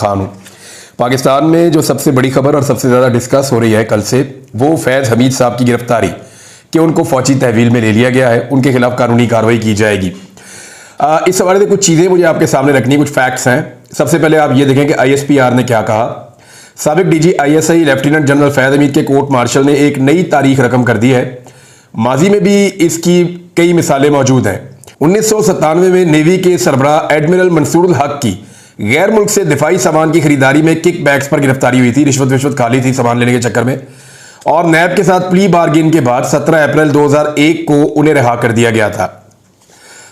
खान हूँ। पाकिस्तान में जो सबसे बड़ी खबर और सबसे ज़्यादा डिस्कस हो रही है कल से, वो फैज़ हमीद साहब की गिरफ्तारी कि उनको फौजी तहवील में ले लिया गया है, उनके खिलाफ कानूनी कार्रवाई की जाएगी। इस हवाले से कुछ चीज़ें मुझे आपके सामने रखनी, कुछ फैक्ट्स हैं। सबसे पहले आप ये देखें कि ISPR ने क्या कहा। साबिक DG ISI लेफ्टिनेंट जनरल फैज़ हमीद के कोर्ट मार्शल ने एक नई तारीख रकम कर दी है। माजी में भी इसकी कई मिसालें मौजूद हैं। 1997 में नेवी के सरबराह एडमिरल मंसूरुल हक की गैर मुल्क से दिफाई सामान की खरीदारी में किक बैक्स पर गिरफ्तारी हुई थी। रिश्वत खा ली थी सामान लेने के चक्कर में, और नैब के साथ प्ली बार्गेन के बाद 17 अप्रैल 2001 को उन्हें रिहा कर दिया गया था।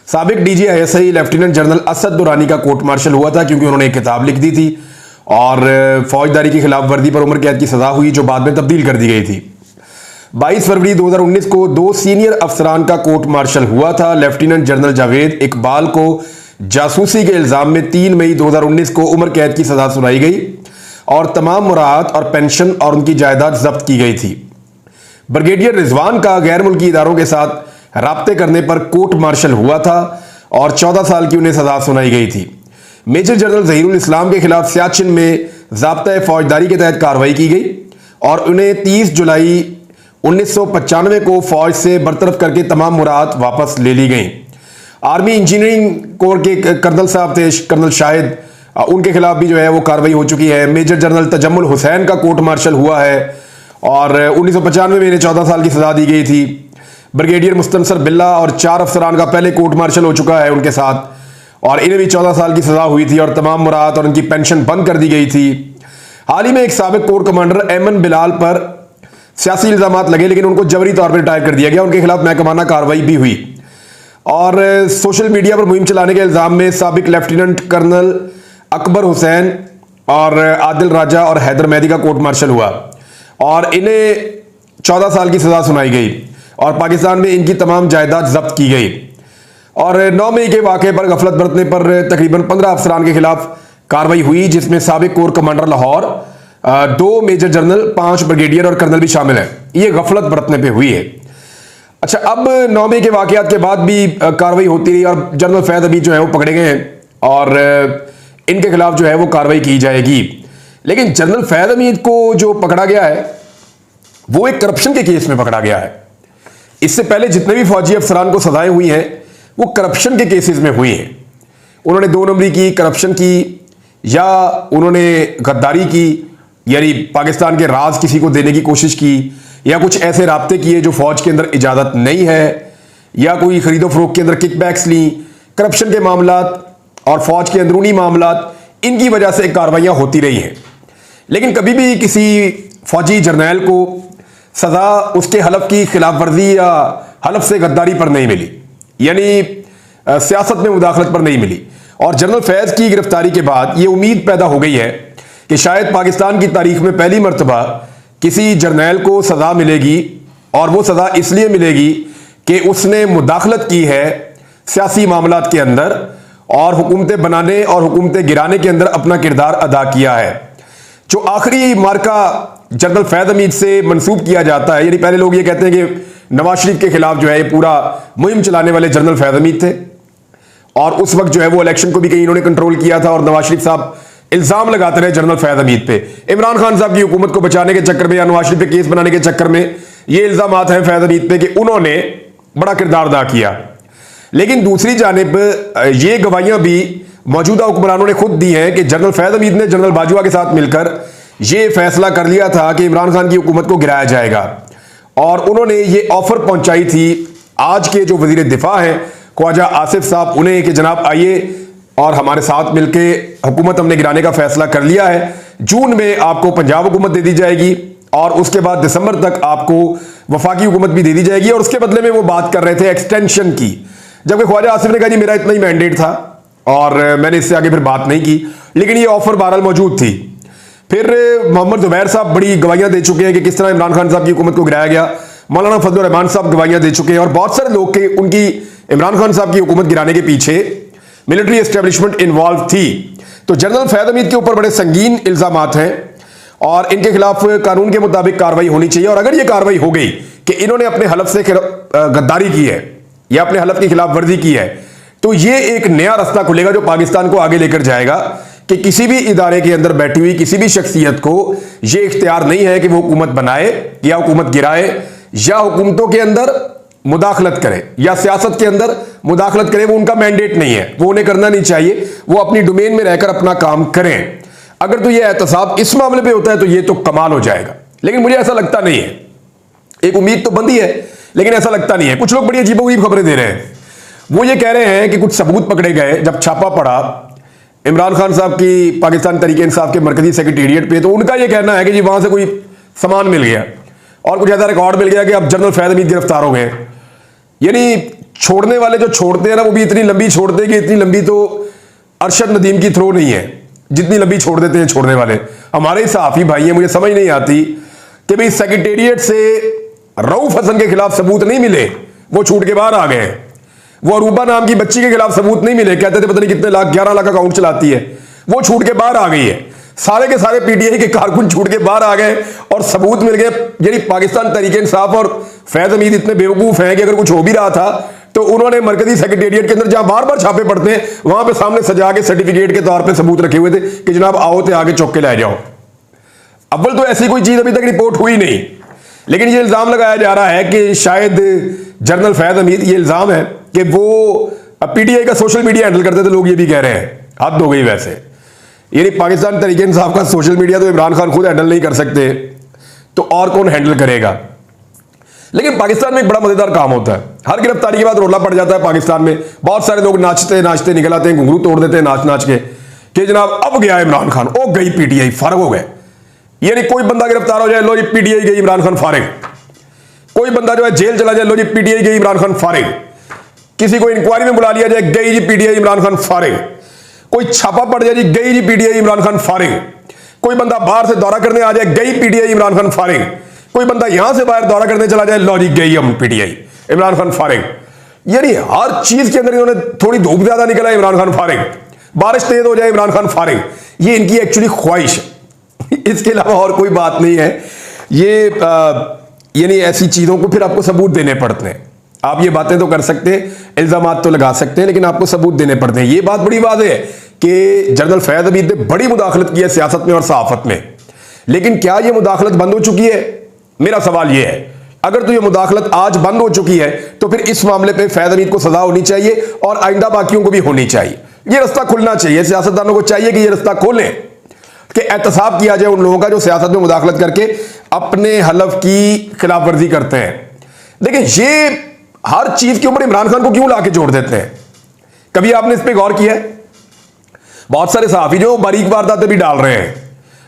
साबिक DG ISI lieutenant general Asad Durrani का कोर्ट मार्शल हुआ था क्योंकि उन्होंने एक किताब लिख दी थी और फौजदारी की खिलाफ वर्दी पर उम्र कैद की सजा हुई, जो बाद में तब्दील कर दी गई थी। 22 फरवरी 2019 को 2 सीनियर अफसरान का कोर्ट मार्शल हुआ था। लेफ्टिनेंट जनरल जावेद इकबाल को जासूसी के इल्जाम में 3 मई 2019 को उम्र कैद की सजा सुनाई गई और तमाम मुराद और पेंशन और उनकी जायदाद जब्त की गई थी। ब्रिगेडियर रिजवान का गैर मुल्की इदारों के साथ राब्ते करने पर कोर्ट मार्शल हुआ था और 14 साल की उन्हें सजा सुनाई गई थी। मेजर जनरल जहीरुल इस्लाम के खिलाफ सियाचिन में ज़ाब्ता फौजदारी के तहत कार्रवाई की गई और उन्हें 30 जुलाई 1995 को फौज से बरतरफ करके तमाम मुराद वापस ले ली गई। आर्मी इंजीनियरिंग कोर के कर्नल साहब थे, कर्नल शाहिद, उनके खिलाफ भी जो है वो कार्रवाई हो चुकी है। मेजर जनरल तजम्मुल हुसैन का कोर्ट मार्शल हुआ है और 1995 में इन्हें 14 साल की सजा दी गई थी। ब्रिगेडियर मुस्तनसर बिल्ला और 4 अफसरान का पहले कोर्ट मार्शल हो चुका है उनके साथ, और इन्हें भी 14 साल की सजा हुई थी और तमाम मुराद और उनकी पेंशन बंद कर दी गई थी। हाल ही में एक साबिक कोर कमांडर एमन बिलाल पर सियासी इल्जामात लगे, लेकिन उनको जबरी तौर पर रिटायर कर दिया गया। उनके खिलाफ महकमाना कार्रवाई भी हुई और सोशल मीडिया पर मुहिम चलाने के इल्जाम में साबिक लेफ्टिनेंट कर्नल अकबर हुसैन और आदिल राजा और हैदर मेहदी का कोर्ट मार्शल हुआ और इन्हें 14 साल की सजा सुनाई गई और पाकिस्तान में इनकी तमाम जायदाद जब्त की गई। और 9 मई के वाक़े पर गफलत बरतने पर तकरीबन 15 अफसरान के खिलाफ कार्रवाई हुई, जिसमें साबिक corps commander Lahore, 2 major general, 5 brigadier और कर्नल भी शामिल हैं। ये गफलत बरतने पे हुई है। अच्छा, अब 9 मई के वाक़यात के बाद भी कार्रवाई होती रही और जनरल फैज़ हमीद जो है वो पकड़े गए हैं और इनके खिलाफ जो है वो कार्रवाई की जाएगी। लेकिन जनरल फैज़ हमीद को जो पकड़ा गया है वो एक करप्शन के केस में पकड़ा गया है। इससे पहले जितने भी फौजी अफसरान को सजाएं हुई हैं वो करप्शन के केसेस में हुई हैं। उन्होंने 2 नंबरी की, करप्शन की, या उन्होंने गद्दारी की, यानी पाकिस्तान के राज किसी को देने की कोशिश की, या कुछ ऐसे राब्ते किए जो फौज के अंदर इजाजत नहीं है, या कोई खरीदो फरोख्त के अंदर किकबैक्स ली। करप्शन के मामलात और फौज के अंदरूनी मामलात, इनकी वजह से कार्रवाइयां होती रही हैं। लेकिन कभी भी किसी फौजी जर्नैल को सजा उसके हलफ की खिलाफ वर्जी या हलफ से गद्दारी पर नहीं मिली, यानी सियासत में मुदाखलत पर नहीं मिली। और जनरल फैज़ की गिरफ्तारी के बाद ये उम्मीद पैदा हो गई है कि शायद पाकिस्तान की तारीख में पहली मर्तबा किसी जर्नैल को सजा मिलेगी, और वो सजा इसलिए मिलेगी कि उसने मुदाखलत की है सियासी मामलात के अंदर और हुकूमतें बनाने और हुकूमतें गिराने के अंदर अपना किरदार अदा किया है। जो आखिरी मार्का जनरल फैज़ हमीद से मंसूब किया जाता है, यानी पहले लोग ये कहते हैं कि नवाज शरीफ के खिलाफ जो है ये पूरा मुहिम चलाने वाले जनरल फैज़ हमीद थे, और उस वक्त जो है वो इलेक्शन को भी कहीं इन्होंने कंट्रोल किया था और नवाज शरीफ साहब इल्जाम लगाते रहे जनरल फैज़ हमीद पे। इमरान खान साहब की हुकूमत को बचाने के चक्कर में या नवाज शरीफ पे केस बनाने के चक्कर में ये इल्जामात हैं फैज़ हमीद पे कि उन्होंने बड़ा किरदार अदा किया। लेकिन दूसरी जानिब ये गवाहियां भी मौजूदा हुक्मरानों ने खुद दी हैं कि जनरल फैज़ हमीद ने जनरल बाजवा के साथ मिलकर ये फैसला कर लिया था कि इमरान खान की हुकूमत को गिराया जाएगा, और उन्होंने ये ऑफर पहुंचाई थी आज के जो वजीर दिफा हैं ख्वाजा आसिफ साहब, उन्हें कि जनाब आइए और हमारे साथ मिलके हुकूमत हमने गिराने का फैसला कर लिया है। जून में आपको पंजाब हुकूमत दे दी जाएगी और उसके बाद दिसंबर तक आपको वफाकी हुकूमत भी दे दी जाएगी, और उसके बदले में वो बात कर रहे थे एक्सटेंशन की। जबकि ख्वाजा आसिफ ने कहा जी मेरा इतना ही मैंडेट था और मैंने इससे आगे फिर बात नहीं की, लेकिन ये ऑफर बहरहाल मौजूद थी। फिर मोहम्मद जुबैर साहब बड़ी गवाहियां दे चुके हैं कि किस तरह इमरान खान साहब की हुकूमत को गिराया गया। मौलाना फजलुर रहमान साहब गवाहियां दे चुके हैं, और बहुत सारे लोग के उनकी इमरान खान साहब की हुकूमत गिराने के पीछे मिलिट्री एस्टेब्लिशमेंट इन्वॉल्व थी। तो जनरल फैज़ हमीद के ऊपर बड़े संगीन इल्जामात हैं और इनके खिलाफ कानून के मुताबिक कार्रवाई होनी चाहिए। और अगर ये कार्रवाई हो गई कि इन्होंने अपने हलफ से गद्दारी की है या अपने हलफ की खिलाफ वर्जी की है, तो ये एक नया रास्ता खुलेगा जो पाकिस्तान को आगे लेकर जाएगा कि किसी भी इदारे के अंदर बैठी हुई किसी भी शख्सियत को यह इख्तियार नहीं है कि वो हुकूमत बनाए या हुकूमत गिराए या हुकूमतों के अंदर मुदाखलत करे या सियासत के अंदर मुदाखलत करे। वो उनका मैंडेट नहीं है, वो उन्हें करना नहीं चाहिए। वो अपनी डोमेन में रहकर अपना काम करें। अगर तो ये एहतसाब इस मामले पे होता है तो ये तो कमाल हो जाएगा, लेकिन मुझे ऐसा लगता नहीं है। एक उम्मीद तो बंदी है, लेकिन ऐसा लगता नहीं है। कुछ लोग बड़ी अजीबोगरीब खबरें दे रहे हैं। वो ये कह रहे हैं कि कुछ सबूत पकड़े गए जब छापा पड़ा इमरान खान साहब की पाकिस्तान तहरीक इंसाफ के मरकजी सेक्रेटेरिएट पे, तो उनका ये कहना है कि जी वहां से कोई सामान मिल गया और कुछ ऐसा रिकॉर्ड मिल गया कि अब जनरल फैज हमीद गिरफ्तार हो गए। यानी छोड़ने वाले जो छोड़ते हैं ना, वो भी इतनी लंबी छोड़ते हैं कि इतनी लंबी तो अरशद नदीम की थ्रो नहीं है जितनी लंबी छोड़ देते हैं छोड़ने वाले हमारे सहाफी भाई हैं। मुझे समझ नहीं आती कि भाई सेक्रेटेरिएट से रऊफ हसन के खिलाफ सबूत नहीं मिले, वो छूट के बाहर आ गए। वो अरूबा नाम की बच्ची के खिलाफ सबूत नहीं मिले, कहते थे पता नहीं कितने लाख 11 लाख अकाउंट चलाती है, वो छूट के बाहर आ गई है। सारे के सारे पीटीआई के कारकुन छूट के बाहर आ गए और सबूत मिल गए। यानी पाकिस्तान तहरीक इंसाफ और फैज हमीद इतने बेवकूफ हैं कि अगर कुछ हो भी रहा था तो उन्होंने मरकजी सेक्रेटेरिएट के अंदर जहां बार बार छापे पड़ते हैं वहां पे सामने सजा के सर्टिफिकेट के तौर पे सबूत रखे हुए थे कि जनाब आओ तो आगे चौक के ले जाओ। अव्वल तो ऐसी कोई चीज अभी तक रिपोर्ट हुई नहीं, लेकिन ये इल्जाम लगाया जा रहा है कि शायद जनरल फैज हमीद, ये इल्जाम है कि वो पीटीआई का सोशल मीडिया हैंडल करते थे। लोग ये भी कह रहे हैं हद हो गई वैसे। यानी पाकिस्तान तहरीक इंसाफ का सोशल मीडिया तो इमरान खान खुद हैंडल नहीं कर सकते तो और कौन हैंडल करेगा। लेकिन पाकिस्तान में एक बड़ा मजेदार काम होता है, हर गिरफ्तारी के बाद रोला पड़ जाता है पाकिस्तान में। बहुत सारे लोग नाचते नाचते निकल आते हैं, घुंघरू तोड़ देते हैं नाच नाच के कि जनाब अब गया इमरान खान, ओ गई पीटीआई, फारग हो गए। यानी कोई बंदा गिरफ्तार हो जाए, लो जी पीटीआई गई, इमरान खान फारिग। कोई बंदा जो है जेल चला जाए, लो जी पीटीआई गई, इमरान खान फारिग। किसी को इंक्वायरी में बुला लिया जाए, गई जी पीटीआई, इमरान खान फारिग। कोई छापा पड़ जाए जी, गई जी पीटीआई, इमरान खान फारिग। कोई बंदा बाहर से दौरा करने आ जाए, गई पीटीआई, इमरान खान फारिग। कोई बंदा यहां से बाहर दौरा करने चला जाए, लो जी गई हम पीटीआई, इमरान खान फारिग। यानी हर चीज के अंदर इन्होंने थोड़ी धूप ज्यादा निकला, इमरान खान फारिग। बारिश तेज हो जाए, इमरान खान फारिग। ये इनकी एक्चुअली ख्वाहिश है, इसके अलावा और कोई बात नहीं है। ये यानी ऐसी चीजों को फिर आपको सबूत देने पड़ते हैं। आप ये बातें तो कर सकते हैं, इल्जामात तो लगा सकते हैं, लेकिन आपको सबूत देने पड़ते हैं। ये बात बड़ी वाज़ेह है कि जनरल फैज हमीद ने बड़ी मुदाखलत की है सियासत में और सहाफत में, लेकिन क्या ये मुदाखलत बंद हो चुकी है? मेरा सवाल ये है। अगर तो ये मुदाखलत आज बंद हो चुकी है तो फिर इस मामले पे फैज हमीद को सजा होनी चाहिए और आइंदा बाकियों को भी होनी चाहिए। ये रास्ता खुलना चाहिए, सियासतदानों को चाहिए कि ये रास्ता खोलें कि एहतसाब किया जाए उन लोगों का जो सियासत में मुदाखलत करके अपने हलफ की खिलाफ वर्जी करते हैं। लेकिन ये हर चीज के ऊपर इमरान खान को क्यों लाके जोड़ देते हैं? कभी आपने इस पर गौर किया है? बहुत सारे सहाफी जो बारीक वारदातें भी डाल रहे हैं।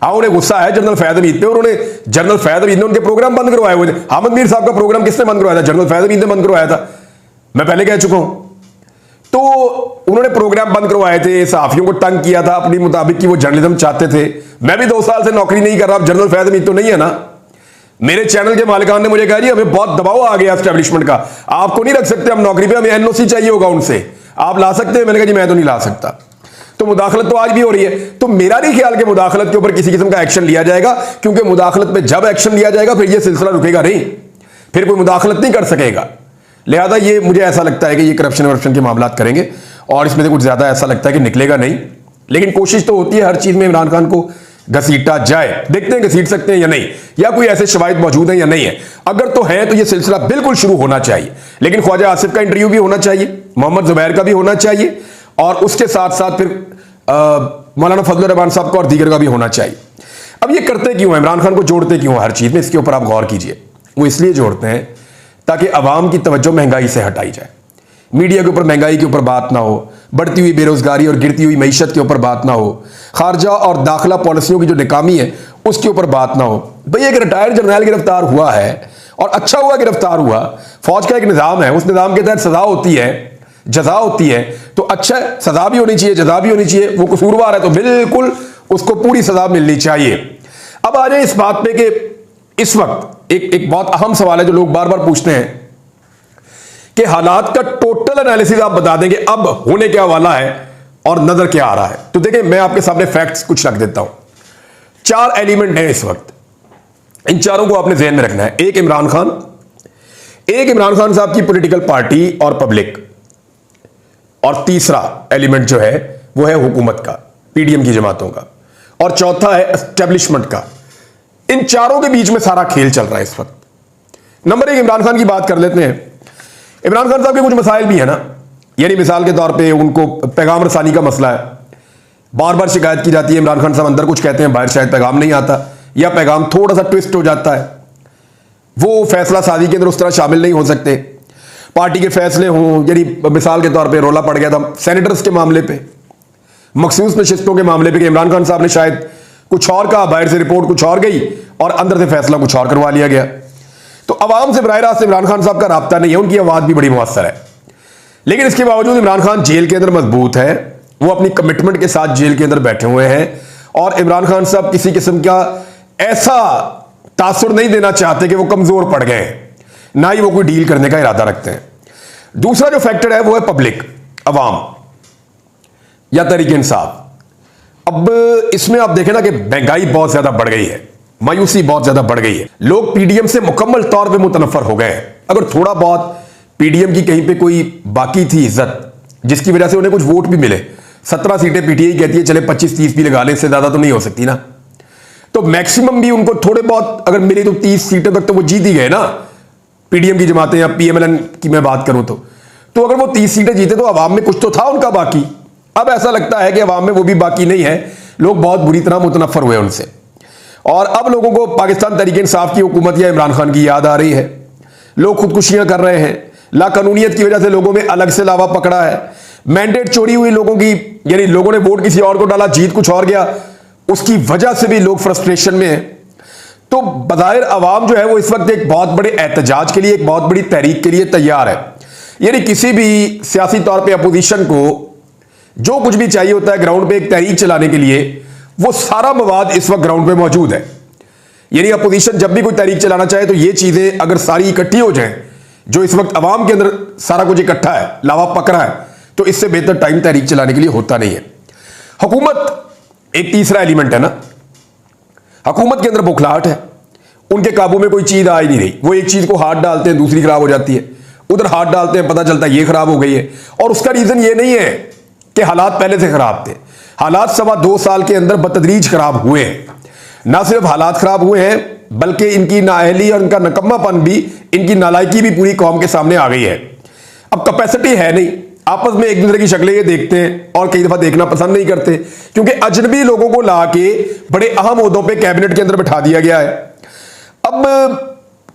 हाँ, उन्हें गुस्सा है जनरल फैज हमीद पे और उन्हें जनरल फैज हमीद ने उनके प्रोग्राम बंद करवाए हुए थे। हामिद मीर साहब का प्रोग्राम किसने बंद करवाया था? जनरल फैज हमीद ने बंद करवाया था, मैं पहले कह चुका हूं। तो उन्होंने प्रोग्राम बंद करवाए थे, सहाफियों को तंग किया था अपनी मुताबिक कि वो जर्नलिज्म चाहते थे। मैं भी 2 साल से नौकरी नहीं कर रहा, जनरल फैज हमीद तो नहीं है ना। मेरे चैनल के मालिकान ने मुझे कहा जी हमें बहुत दबाव आ गया एस्टेब्लिशमेंट का, आपको नहीं रख सकते हम नौकरी पे, हमें एनओसी चाहिए होगा उनसे, आप ला सकते हैं? मैंने कहा जी मैं तो नहीं ला सकता। तो मुदाखलत तो आज भी हो रही है। तो मेरा नहीं ख्याल कि मुदाखलत के ऊपर किसी किस्म का एक्शन लिया जाएगा, क्योंकि मुदाखलत पे जब एक्शन लिया जाएगा फिर ये सिलसिला रुकेगा नहीं, फिर कोई मुदाखलत नहीं कर सकेगा। लिहाजा ये मुझे ऐसा लगता है कि ये करप्शन के मामला करेंगे और इसमें से कुछ ज्यादा ऐसा लगता है कि निकलेगा नहीं। लेकिन कोशिश तो होती है हर चीज में इमरान खान को घसीटा जाए। देखते हैं घसीट सकते हैं या नहीं, या कोई ऐसे शवाहिद मौजूद हैं या नहीं है। अगर तो है तो ये सिलसिला बिल्कुल शुरू होना चाहिए, लेकिन ख्वाजा आसिफ का इंटरव्यू भी होना चाहिए, मोहम्मद जुबैर का भी होना चाहिए और उसके साथ साथ फिर मौलाना फजल रहमान साहब का और दीगर का भी होना चाहिए। अब ये करते क्यों है? इमरान खान को जोड़ते क्यों हर चीज में? इसके ऊपर आप गौर कीजिए। वो इसलिए जोड़ते हैं ताकि अवाम की तवज्जो महंगाई से हटाई जाए। मीडिया के ऊपर महंगाई के ऊपर बात ना हो, बढ़ती हुई बेरोजगारी और गिरती हुई मईशत के ऊपर बात ना हो, खारजा और दाखिला पॉलिसियों की जो नाकामी है उसके ऊपर बात ना हो। भाई एक रिटायर्ड जर्नल गिरफ्तार हुआ है और अच्छा हुआ गिरफ्तार हुआ। फौज का एक निज़ाम है, उस निज़ाम के तहत सजा होती है, जजा होती है, तो अच्छा सजा भी होनी चाहिए, जजा भी होनी चाहिए। वो कसूरवार है तो बिल्कुल उसको पूरी सजा मिलनी चाहिए। अब आ जाए इस बात पे कि इस वक्त एक बहुत अहम सवाल है जो लोग बार बार पूछते हैं कि हालात का टोटल एनालिसिस आप बता देंगे अब होने क्या वाला है और नजर क्या आ रहा है। तो देखिए मैं आपके सामने फैक्ट्स कुछ रख देता हूं। 4 एलिमेंट हैं इस वक्त, इन चारों को आपने ज़हन में रखना है। एक इमरान खान साहब की पॉलिटिकल पार्टी और पब्लिक, और तीसरा एलिमेंट जो है वो है हुकूमत का। पीडीएम की जमातों का, और चौथा है एस्टेब्लिशमेंट का। इन चारों के बीच में सारा खेल चल रहा है इस वक्त। नंबर एक, इमरान खान की बात कर लेते हैं। इमरान खान साहब के कुछ मसाइल भी है ना, यानी मिसाल के तौर पे उनको पैगाम रसानी का मसला है। बार बार शिकायत की जाती है इमरान खान साहब अंदर कुछ कहते हैं, बाहर शायद पैगाम नहीं आता, या पैगाम थोड़ा सा ट्विस्ट हो जाता है। वो फैसला साजी के अंदर उस तरह शामिल नहीं हो सकते। पार्टी के फैसले हों, यानी मिसाल के तौर पे रोला पड़ गया था सेनेटर्स के मामले पे, मखसूस नशिस्तों के मामले पे, कि इमरान खान साहब ने शायद कुछ और कहा, बाहर से रिपोर्ट कुछ और गई और अंदर से फैसला कुछ और करवा लिया गया। तो अवाम से बराह रास्त इमरान खान साहब का राब्ता नहीं है, उनकी आवाज भी बड़ी मुअस्सर है। लेकिन इसके बावजूद इमरान खान जेल के अंदर मजबूत है, वो अपनी कमिटमेंट के साथ जेल के अंदर बैठे हुए हैं, और इमरान खान साहब किसी किस्म का ऐसा तासुर नहीं देना चाहते कि वो कमजोर पड़ गए, ना ही वो कोई डील करने का इरादा रखते हैं। दूसरा जो फैक्टर है वो है पब्लिक, अवाम या तहरीक इंसाफ। अब इसमें आप देखें ना कि महंगाई बहुत ज्यादा बढ़ गई है, मायूसी बहुत ज्यादा बढ़ गई है, लोग पीडीएम से मुकम्मल तौर पे मुतनफर हो गए हैं। अगर थोड़ा बहुत पीडीएम की कहीं पे कोई बाकी थी इज्जत, जिसकी वजह से उन्हें कुछ वोट भी मिले, 17 सीटें पीटीआई कहती है चले 25-30 भी लगा ले, इससे ज्यादा तो नहीं हो सकती ना, तो मैक्सिमम भी उनको थोड़े बहुत अगर मिली तो 30 सीटें तक तो वो जीत ही गए ना, पीडीएम की जमातें या पीएमएलएन की मैं बात करूं तो अगर वो 30 सीटें जीते तो अवाम में कुछ तो था उनका बाकी। अब ऐसा लगता है कि अवाम में वो भी बाकी नहीं है, लोग बहुत बुरी तरह मुतनफर हुए उनसे, और अब लोगों को पाकिस्तान तहरीक इंसाफ की हुकूमत या इमरान खान की याद आ रही है। लोग खुदकुशियां कर रहे हैं, लाकानूनियत की वजह से लोगों में अलग से लावा पकड़ा है, मैंडेट चोरी हुई लोगों की, यानी लोगों ने वोट किसी और को डाला, जीत कुछ और गया, उसकी वजह से भी लोग फ्रस्ट्रेशन में हैं। तो बज़ाहिर अवाम जो है वो इस वक्त एक बहुत बड़े एहतजाज के लिए, एक बहुत बड़ी तहरीक के लिए तैयार है। यानी किसी भी सियासी तौर पे अपोजिशन को जो कुछ भी चाहिए होता है ग्राउंड पे एक तहरीक चलाने के लिए, वो सारा मवाद इस वक्त ग्राउंड पे मौजूद है। यानी अपोजिशन जब भी कोई तहरीक चलाना चाहे तो ये चीजें अगर सारी इकट्ठी हो जाएं, जो इस वक्त अवाम के अंदर सारा कुछ इकट्ठा है, लावा पकड़ा है, तो इससे बेहतर टाइम तहरीक चलाने के लिए होता नहीं है। हुकूमत एक तीसरा एलिमेंट है ना, हुकूमत के अंदर बुखलाहट है, उनके काबू में कोई चीज आ ही नहीं रही। वो एक चीज को हाथ डालते हैं दूसरी खराब हो जाती है, उधर हाथ डालते हैं पता चलता है ये खराब हो गई है। और उसका रीजन ये नहीं है कि हालात पहले से खराब थे, हालात 2.25 साल के अंदर बतदरीज खराब हुए हैं। ना सिर्फ हालात खराब हुए हैं बल्कि इनकी नाअहली और इनका नकम्मापन भी, इनकी नालायकी भी पूरी कौम के सामने आ गई है। अब कैपेसिटी है नहीं, आपस में एक दूसरे की शक्लें ये देखते हैं और कई दफा देखना पसंद नहीं करते, क्योंकि अजनबी लोगों को ला के बड़े अहम ओहदों पे कैबिनेट के अंदर बिठा दिया गया है। अब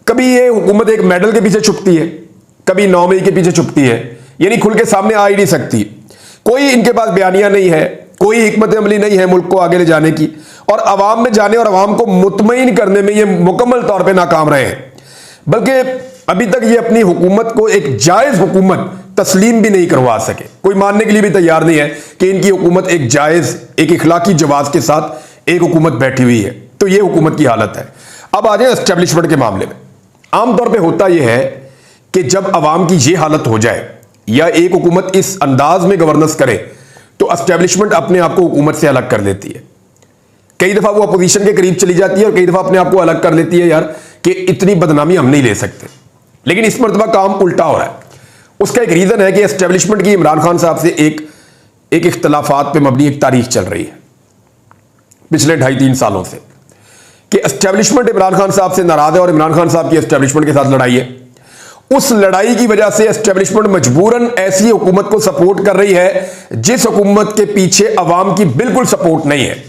कभी ये हुकूमत एक मेडल के पीछे छुपती है, कभी 9 मई के पीछे छुपती है, यानी खुल के सामने आ ही नहीं सकती। कोई इनके पास बयानियां नहीं है, कोई हिकमत अमली नहीं है मुल्क को आगे ले जाने की, और अवाम में जाने और अवाम को मुतमईन करने में ये मुकम्मल तौर पे नाकाम रहे हैं। बल्कि अभी तक ये अपनी हुकूमत को एक जायज हुकूमत तस्लीम भी नहीं करवा सके, कोई मानने के लिए भी तैयार नहीं है कि इनकी हुकूमत एक जायज, एक इखलाकी जवाब के साथ एक हुकूमत बैठी हुई है। तो ये हुकूमत की हालत है। अब आ जाए एस्टेब्लिशमेंट के मामले में। आमतौर पर होता यह है कि जब अवाम की ये हालत हो जाए या एक हुकूमत इस अंदाज में गवर्नेंस करे तो एस्टेब्लिशमेंट अपने आप को हुकूमत से अलग कर लेती है। कई दफा वो अपोजिशन के करीब चली जाती है और कई दफा अपने आप को अलग कर लेती है, यार कि इतनी बदनामी हम नहीं ले सकते। लेकिन इस मरतबा काम उल्टा हो रहा है। उसका एक रीजन है कि एस्टेब्लिशमेंट की इमरान खान साहब से एक इख्तलाफात पे मबनी एक तारीख चल रही है पिछले 2.5-3 सालों से, कि एस्टेब्लिशमेंट इमरान खान साहब से नाराज है और इमरान खान साहब की एस्टेब्लिशमेंट के साथ लड़ाई है। उस लड़ाई की वजह से एस्टेब्लिशमेंट मजबूरन ऐसी हुकूमत को सपोर्ट कर रही है जिस हुकूमत के पीछे अवाम की बिल्कुल सपोर्ट नहीं है,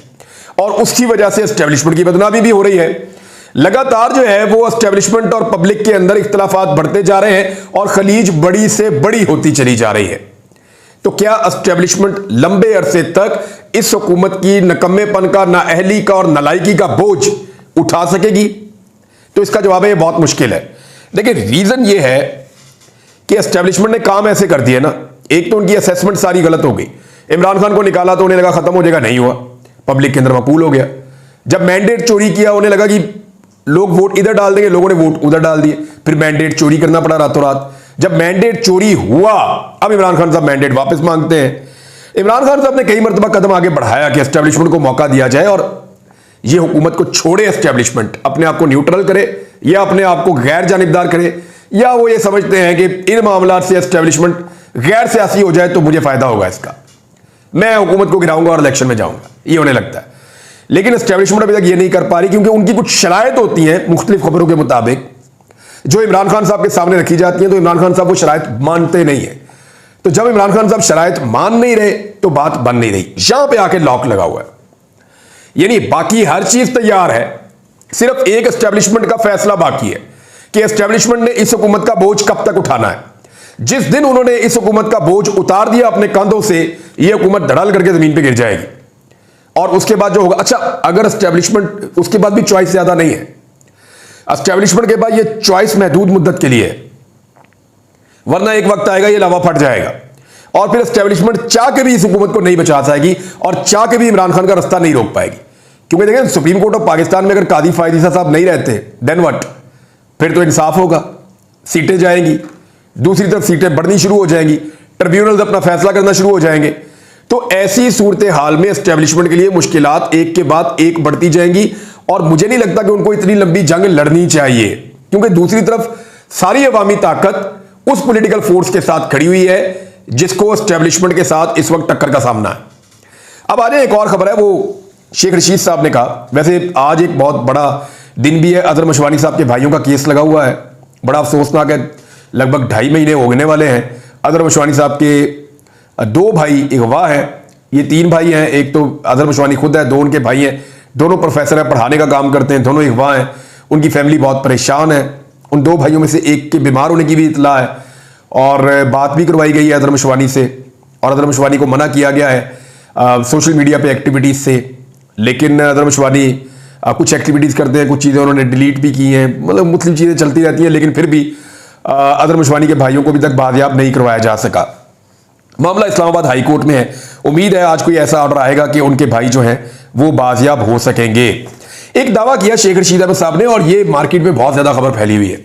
और उसकी वजह से एस्टेब्लिशमेंट की बदनामी भी हो रही है। लगातार जो है वो एस्टेब्लिशमेंट और पब्लिक के अंदर इख्तलाफात बढ़ते जा रहे हैं और खलीज बड़ी से बड़ी होती चली जा रही है। तो क्या एस्टेब्लिशमेंट लंबे अरसे तक इस हुकूमत की नकम्मेपन का, नाअहली का और नालायकी का बोझ उठा सकेगी? तो इसका जवाब है ये बहुत मुश्किल है। देखिए रीजन ये है कि एस्टेब्लिशमेंट ने काम ऐसे कर दिया ना, एक तो उनकी असेसमेंट सारी गलत हो गई। इमरान खान को निकाला तो उन्हें लगा खत्म हो जाएगा, नहीं हुआ, पब्लिक के अंदर मकबूल हो गया। जब मैंडेट चोरी किया उन्हें लगा कि लोग वोट इधर डाल देंगे, लोगों ने वोट उधर डाल दिए, फिर मैंडेट चोरी करना पड़ा रातों रात। जब मैंडेट चोरी हुआ अब इमरान खान साहब मैंडेट वापस मांगते हैं। इमरान खान साहब ने कई मरतबा कदम आगे बढ़ाया कि एस्टेब्लिशमेंट को मौका दिया जाए और ये हुकूमत को छोड़े, एस्टेब्लिशमेंट अपने आप को न्यूट्रल करे या अपने आप को गैर जानिबदार करे, या वो ये समझते हैं कि इन मामलों से एस्टेब्लिशमेंट गैर सियासी हो जाए तो मुझे फायदा होगा इसका। मैं हुकूमत को गिराऊंगा और इलेक्शन में जाऊंगा, ये उन्हें लगता है। लेकिन एस्टेब्लिशमेंट अभी तक ये नहीं कर पा रही, क्योंकि उनकी कुछ शराइत होती हैं मुख्तलिफ खबरों के मुताबिक, जो इमरान खान साहब के सामने रखी जाती हैं, तो इमरान खान साहब वो शराइत मानते नहीं है। तो जब इमरान खान साहब शराइत मान नहीं रहे तो बात बन नहीं रही, यहां पे आके लॉक लगा हुआ है। यानी बाकी हर चीज तैयार है, सिर्फ एक एस्टेब्लिशमेंट का फैसला बाकी है कि एस्टेब्लिशमेंट ने इस हुकूमत का बोझ कब तक उठाना है। जिस दिन उन्होंने इस हुकूमत का बोझ उतार दिया अपने कंधों से, यह हुकूमत धड़ाल करके जमीन पे गिर जाएगी। और उसके बाद जो होगा, अच्छा अगर एस्टेब्लिशमेंट, उसके बाद भी चॉइस ज्यादा नहीं है, एस्टेब्लिशमेंट के बाद ये चॉइस महदूद मुद्दत के लिए है, वरना एक वक्त आएगा ये लावा फट जाएगा और फिर एस्टेब्लिशमेंट चाह के भी इस हुकूमत को नहीं बचा सकेगी और चाह के भी इमरान खान का रास्ता नहीं रोक पाएगी। क्योंकि देखें, सुप्रीम कोर्ट ऑफ पाकिस्तान में अगर कादी फायद ईसा साहब नहीं रहते देन व्हाट, फिर तो इंसाफ होगा, सीटें जाएंगी, दूसरी तरफ सीटें बढ़नी शुरू हो जाएंगी, ट्रिब्यूनल्स अपना फैसला करना शुरू हो जाएंगे। तो ऐसी सूरत हाल में एस्टेब्लिशमेंट के लिए मुश्किलात एक के बाद एक बढ़ती जाएंगी और मुझे नहीं लगता कि उनको इतनी लंबी जंग लड़नी चाहिए, क्योंकि दूसरी तरफ सारी अवामी ताकत उस पॉलिटिकल फोर्स के साथ खड़ी हुई है जिसको एस्टेब्लिशमेंट के साथ इस वक्त टक्कर का सामना है। अब आगे एक और खबर है, वो शेख रशीद साहब ने कहा, वैसे आज एक बहुत बड़ा दिन भी है, अजहर मशवानी साहब के भाइयों का केस लगा हुआ है, बड़ा अफसोसनाक है, लगभग 2.5 महीने होने वाले हैं। अजहर मशवानी साहब के 2 भाई अगवा हैं, ये 3 भाई हैं, एक तो अजहर मशवानी खुद है, 2 उनके भाई हैं, दोनों प्रोफेसर हैं, पढ़ाने का काम करते हैं, दोनों अगवा हैं, उनकी फैमिली बहुत परेशान है। उन 2 भाइयों में से एक के बीमार होने की भी इतला है और बात भी करवाई गई है अजहर मशवानी से, और अजहर मशवानी को मना किया गया है सोशल मीडिया पे एक्टिविटीज से। लेकिन अजहर मशवानी कुछ एक्टिविटीज करते हैं, कुछ चीज़ें उन्होंने डिलीट भी की हैं, मतलब मुख्तलिफ चीज़ें चलती रहती हैं, लेकिन फिर भी अजहर मशवानी के भाइयों को अभी तक बाजियाब नहीं करवाया जा सका। मामला इस्लामाबाद हाई कोर्ट में है, उम्मीद है आज कोई ऐसा ऑर्डर आएगा कि उनके भाई जो हैं वो बाजियाब हो सकेंगे। एक दावा किया शेख रशीद अहमद साहब ने, और ये मार्केट में बहुत ज्यादा खबर फैली हुई है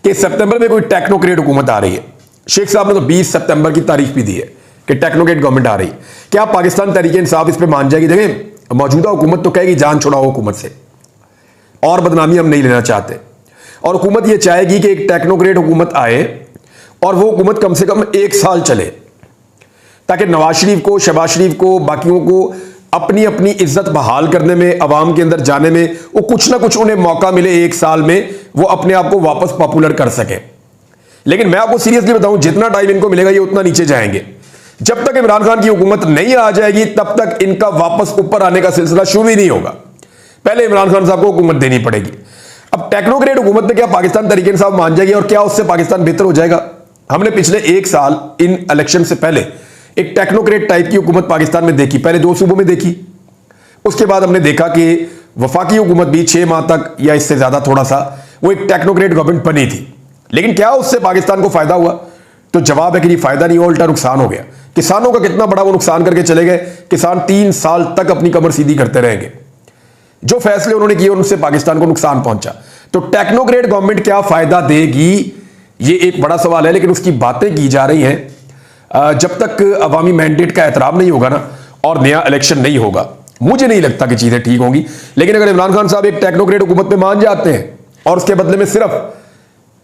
कि सितंबर में कोई टेक्नोक्रेट हुकूमत आ रही है। शेख साहब ने तो 20 सितंबर की तारीख भी दी है कि टेक्नोक्रेट गवर्नमेंट आ रही है। क्या पाकिस्तान तहरीक इंसाफ इस पर मान जाएगी? देखें, मौजूदा हुकूमत तो कहेगी जान छुड़ाओ हुकूमत से, और बदनामी हम नहीं लेना चाहते, और हुकूमत ये चाहेगी कि एक टेक्नोक्रेट हुकूमत आए और वो हुकूमत कम से कम 1 साल चले, ताकि नवाज शरीफ को, शहबाज शरीफ को, बाकियों को अपनी अपनी इज्जत बहाल करने में, अवाम के अंदर जाने में, वो कुछ ना कुछ उन्हें मौका मिले 1 साल में, वो अपने आप को वापस पॉपुलर कर सके। लेकिन मैं आपको सीरियसली बताऊं, जितना टाइम इनको मिलेगा ये उतना नीचे जाएंगे। जब तक इमरान खान की हुकूमत नहीं आ जाएगी तब तक इनका वापस ऊपर आने का सिलसिला शुरू ही नहीं होगा। पहले इमरान खान साहब को हुकूमत देनी पड़ेगी। अब टेक्नोक्रेट हुकूमत में क्या पाकिस्तान तहरीक इंसाफ मान जाएगी, और क्या उससे पाकिस्तान बेहतर हो जाएगा? हमने पिछले 1 साल इन इलेक्शन से पहले एक टेक्नोक्रेट टाइप की हुकूमत पाकिस्तान में देखी। पहले 2 सूबों में देखी, उसके बाद हमने देखा कि वफाकी हुकूमत भी 6 माह तक या इससे ज्यादा थोड़ा सा वो एक टेक्नोक्रेट गवर्नमेंट बनी थी। लेकिन क्या उससे पाकिस्तान को फायदा हुआ? तो जवाब है कि फायदा नहीं हुआ, उल्टा नुकसान हो गया। किसानों का कितना बड़ा वो नुकसान करके चले गए। किसान 3 साल तक अपनी कमर सीधी करते रहेंगे। जो फैसले उन्होंने किए उनसे पाकिस्तान को नुकसान पहुंचा। तो टेक्नोक्रेट गवर्नमेंट क्या फायदा देगी, ये एक बड़ा सवाल है। लेकिन उसकी बातें की जा रही हैं। जब तक अवामी मैंडेट का एहतराम नहीं होगा ना, और नया इलेक्शन नहीं होगा, मुझे नहीं लगता कि चीजें ठीक होंगी। लेकिन अगर इमरान खान साहब एक टेक्नोक्रेट हुकूमत में मान जाते हैं और उसके बदले में सिर्फ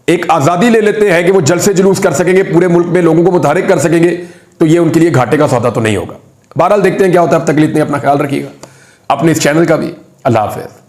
एक आजादी ले लेते हैं कि वो जलसे जुलूस कर सकेंगे, पूरे मुल्क में लोगों को मुतहरिक कर सकेंगे, तो ये उनके लिए घाटे का सौदा तो नहीं होगा। बहरहाल देखते हैं क्या होता है। अब तक के लिए अपना ख्याल रखिएगा, अपने इस चैनल का भी। अल्लाह हाफिज़।